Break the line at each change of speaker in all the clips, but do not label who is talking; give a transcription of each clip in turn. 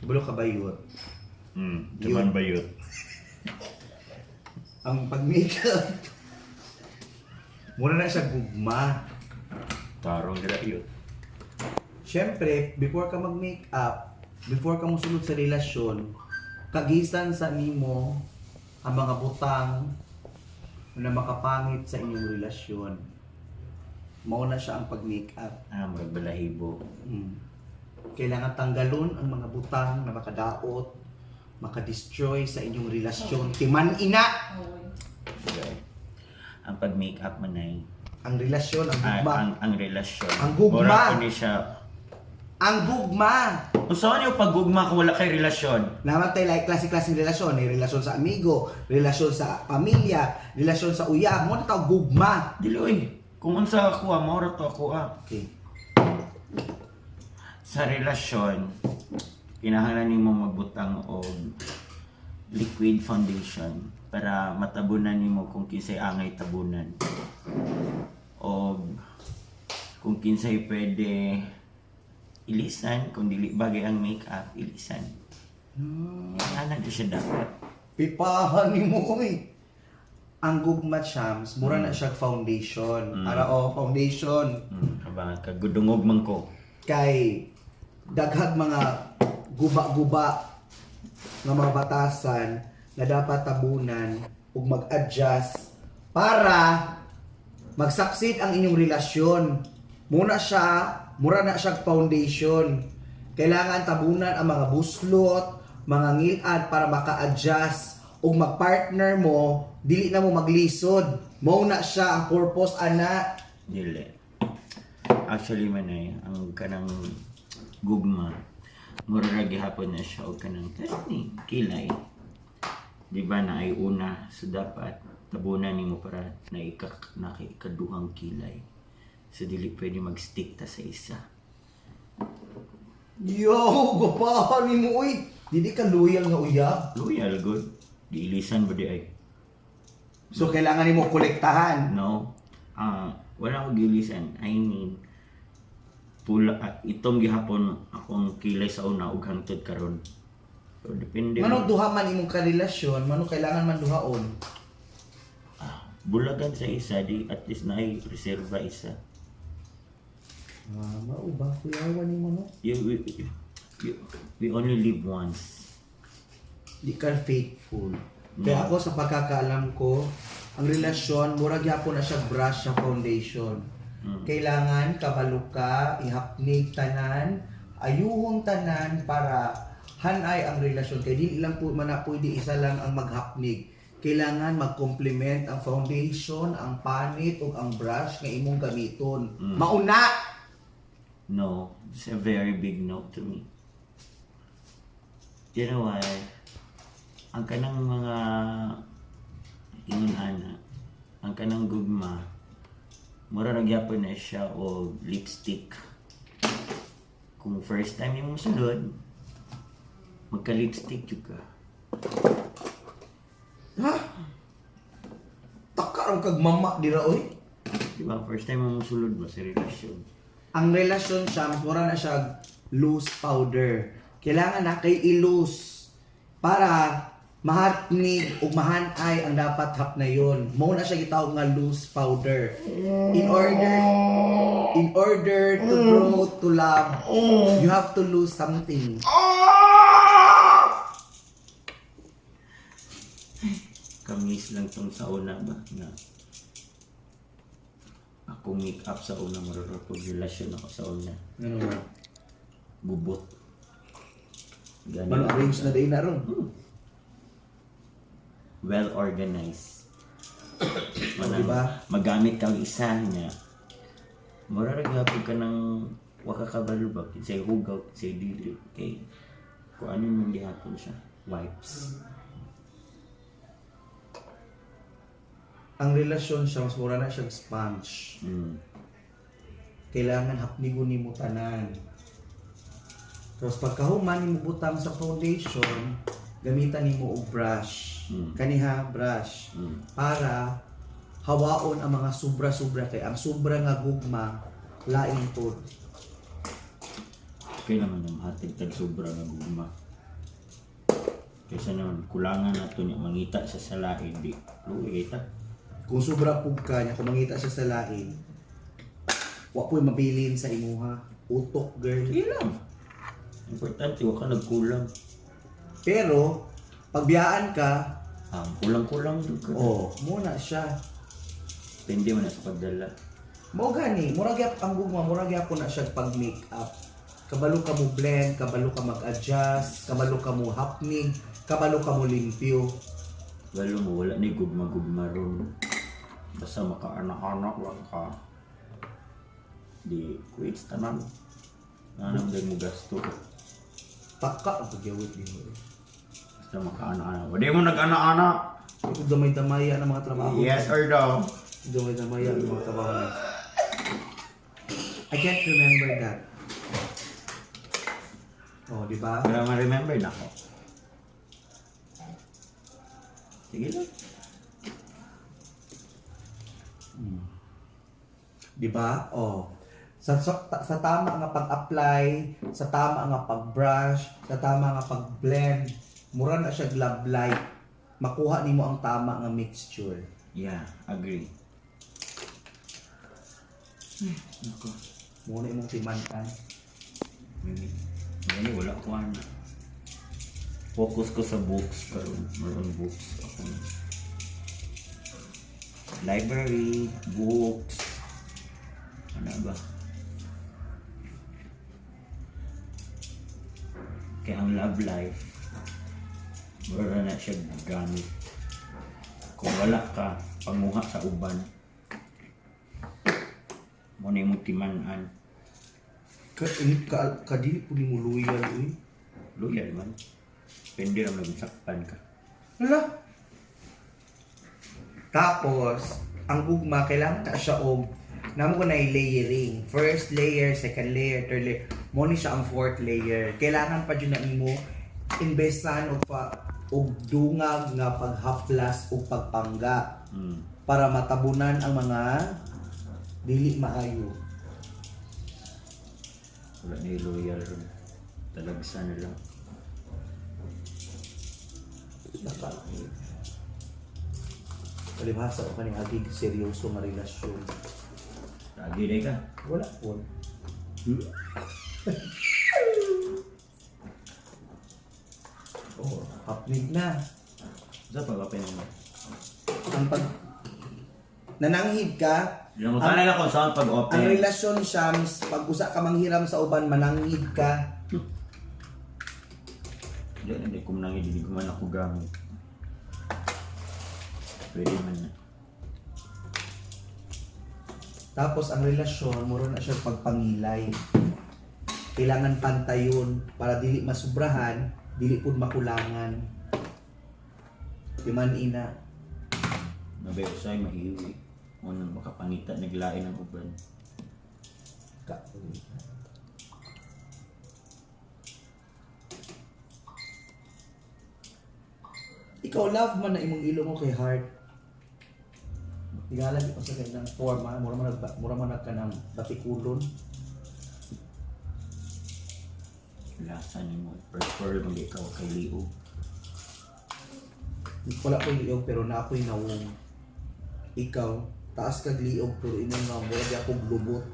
Bulo ka bayot.
Cuman bayot.
Ang pag-makeup, muna na siya gugma.
Tarong dira yun.
Siyempre, before ka mag-makeup, before ka musulod sa relasyon, kagisan sa nimo ang mga butang na makapangit sa inyong relasyon. Mauna siya ang pag-makeup.
Murag balahibo.
Kailangan tanggalon ang mga butang na makadaot, makadestroy sa inyong relasyon. Timan ina!
Okay. Ang pag-makeup man ay
Ang relasyon, ang gugma.
ang relasyon.
Ang gugma.
Mura ko ni siya.
Ang gugma!
Kung saan yung paggugma kung wala kay relasyon?
Naman tayo like klase-klaseng relasyon. May relasyon sa amigo, relasyon sa pamilya, relasyon sa uyab. Mo na tawag gugma.
Diloy. Kung unsa ako mura to ako
Okay.
Sa relasyon, kinahanglan nimo magbutang og liquid foundation para matabunan nimo kung kinsay angay tabunan. O kung kinsay pwede ilisan, kung dili bagay ang makeup, ilisan. Ano siya dapat?
Pipahan ni mo eh. Ang gugma chams, mura na siya foundation. Ara foundation.
Abangan ka, gudungog man ko.
Kay daghag mga guba-guba nga mga batasan na dapat tabunan ug mag-adjust para mag-succeed ang inyong relasyon. Mura na siya foundation. Kailangan tabunan ang mga buslot, mga ngilad para maka-adjust ug mag-partner mo, dili na mo maglisod. Mao na siya ang purpose ana.
Dili. Actually man ay, ang kanang gugma, mura ra gihapon na siya og kanang testing, kilay. Di ba na ay una, so dapat tabunan nimo para na ikaduhang kilay. So dili pwede mag-stick ta sa isa.
Yo, gapahan ni mo uy. Dili ka loyal nga uyab.
Loyal good. Di ilisan ba di ay?
So kailangan nimo kolektahan.
No. Wala ko gilisan. I mean, pula itong gihapon akong kilay sa una ug hangtod karon. So depende.
Manong duha man imong karelasyon, manong kailangan man duhaon.
Bulagan sa isa di at least na ay reserva isa.
Mao ba kuyawan nimo no?
We only live once.
Di ka faithful. Kaya ako sa pagkakaalam ko, ang relasyon mura gyapon na siya brush sa foundation. Kailangan kabalo ka, ihapnig tanan, ayuhong tanan para hanay ang relasyon. Kaya di lang po man na pwede isa lang ang maghapnig. Kailangan mag-complement ang foundation, ang panit ug ang brush nga imong gamiton. Mauna.
No, it's a very big no to me. You know why? Ang kanang mga ingon-ana, ang kanang gugma, mura ra gyapon na siya o lipstick. Kung first time yung musulod, magka-lipstick yun ka.
Ha? Taka ang kagmama dira oy.
Diba? First time mo musulod ba sa relasyon?
Ang relasyon siya, mura na siya loose powder. Kailangan na kay i-loose para mahatnig o mahanay ang dapat hap na yon. Mo na siya gitawag nga loose powder. In order to grow to love, you have to lose something.
Kamis lang tong sa una ba? Na ako make up sa una, marurupog relasyon ako sa una.
Ano ba?
Gubot.
Ano arrange na day na ron?
Well organized.
Diba?
Magamit kang isa niya. Mararagapog ka ng wakakabalo ba? Kinsay hugaw, kinsay dili. Okay. Kung ano yung gihapon siya. Wipes.
Ang relasyon siya, mas mura na siyang sponge. Kailangan hapnigon ni mo tanan. Tapos pagkahuman ni mo butang sa foundation, gamitan ni mo og brush. Kaniha brush. Para hawaon ang mga sobra-sobra kay ang sobra nga gugma lain pod.
Okay naman ang hatid tag sobra nga gugma. Kaysa naman, kulangan na ito niya, mangita siya sa lain, di. Luwi, kita.
Kung sobra pug ka niya, kung mangita siya sa lain, wa po'y mabilin sa imuha. Utok, girl.
Sige lang. Importante, huwag ka nagkulang.
Pero, pagbiyaan ka,
Kulang-kulang doon ka.
muna siya.
Depende mo na sa pagdala.
Mao gani, murag yap ang gugma, murag yap na siya pag makeup. Kabalo ka mo blend, kabalo ka mag-adjust, kabalo ka mo hapnig, kabalo ka mo limpyo.
Lalo mo, wala ni gugma-gugma ron. Basta makaanak-anak lang ka. Di, quits tanan. Nanam din mo gasto.
Taka ang pagyawit din mo.
Basta makaanak-anak. Wala mo nag-anak-anak.
Ito damay-damaya ng mga trabaho.
Yes or no?
Damay-damaya ng mga trabaho. I can't remember that. Oh, di ba?
Wala ma-remember na ako. Sige lang.
Di ba? Oh. Sa tama nga pag-apply, sa tama nga pag-brush, sa tama nga pag-blend, mura na siya glove light. Makuha nimo ang tama nga mixture.
Yeah, agree. Ako.
Muna imong timan-an.
Ngayon, wala ko na. Focus ko sa books karon, meron books ako. Library, books. Ano ba? Kaya ang love life, wala na siya gamit. Kung wala ka, panguha sa uban, muna yung timanan.
Kadili po ni mo loyal, uy.
Loyal man. Depende lang nagsakpan ka.
Wala. Tapos, ang gugma, kailangan na siya og namo ko na layering. First layer, second layer, third layer. Mo ni siya ang fourth layer. Kailangan pa dyan na imo investan og dungag nga paghaplas o pagpangga para matabunan ang mga dili maayo.
Wala na yung loyal ron. Talagsa na lang.
Palibhasa o kaning agig seryoso nga relasyon.
Lagi na ka.
Wala po. Oh, hapnig na.
Sa pag-open mo.
Ang pag nananghid ka,
Yung magkala na kung saan
ang
pag-open.
relasyon siya, pag usa ka manghiram sa uban, mananghid ka.
Diyan, hindi ko man hindi ko man ako gamit. Pwede man na.
Tapos ang relasyon, muro na siya pagpangilay. Kailangan pantayon para dili masubrahan, dili pud makulangan. Di man ina.
Mabayo sa'yo, mahiwi. Unang makapangita, naglain ng uban.
Ikaw love man na imong ilong mo kay heart. Tingala di pa sa kanyang forma, mura man ka ng batikulon.
Lasa ni mo. Prefer kung di ikaw kay Leo.
Wala ko liog pero na ako'y nawong. Ikaw, taas kag liog pero imong nga mura di akong lubot.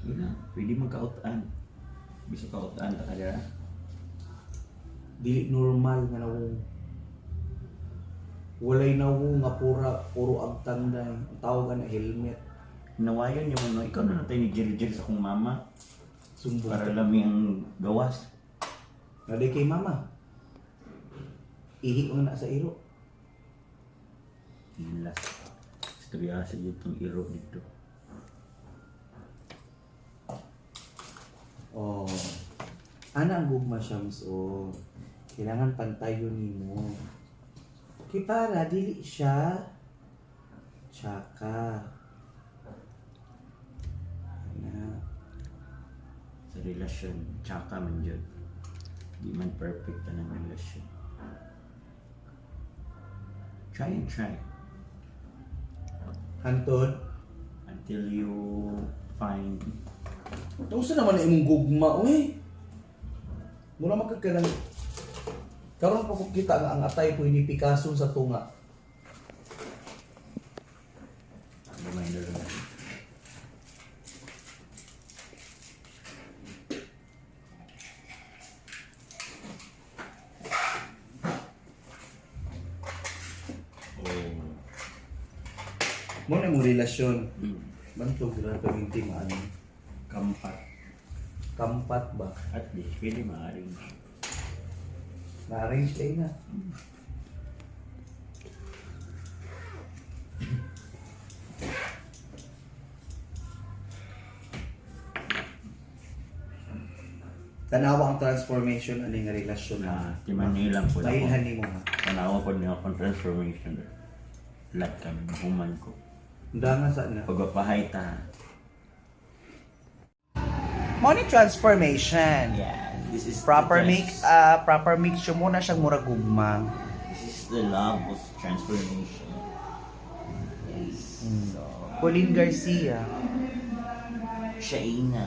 Yun na, pwede magkautaan. Bisa kautaan ta kada.
Dili normal nga nawong. Walay nawong nga puro agtanday. Ang tawag na helmet.
Nawayan niyo mo, ikaw na natin ni Jerry sa kong mama.
Sumbong.
Para lami ang gawas.
Naday kay mama. Ihi mo na sa iro.
Hilas. Istorya sa itong iro dito.
Oh. Ana ang gugma siya, so kailangan pantayon nimo. Kay para dili siya tsaka. Na
Sa relasyon, tsaka man dyan. Di man perfect na ng relasyon. Try and try.
hantod.
Until you find...
Tungsa naman na imong gugma, uy. Mura magkakalang Karon pa ko kita nga ang atay po ni Picasso sa tunga.
Reminder lang. Oh.
Mo na mo relasyon.
Hmm.
Bantog ra paminti maano.
Kampat.
Kampat ba?
At least, pwede ma-arrange.
Na-arrange kayo na. Tanawa ang transformation ani nga relasyon
Na,
na.
timan nilang po na
Mailhan ni mo ha.
Tanawa po niya akong transformation. Lahat kami, human ko.
Handa nga sa na.
Pagpapahay ta.
Money transformation.
Yeah, this is
Proper
the
make
best.
proper mix mo na siyang murag gugma.
This is the love of transformation. Yes. So,
Pauline Garcia.
Shaina.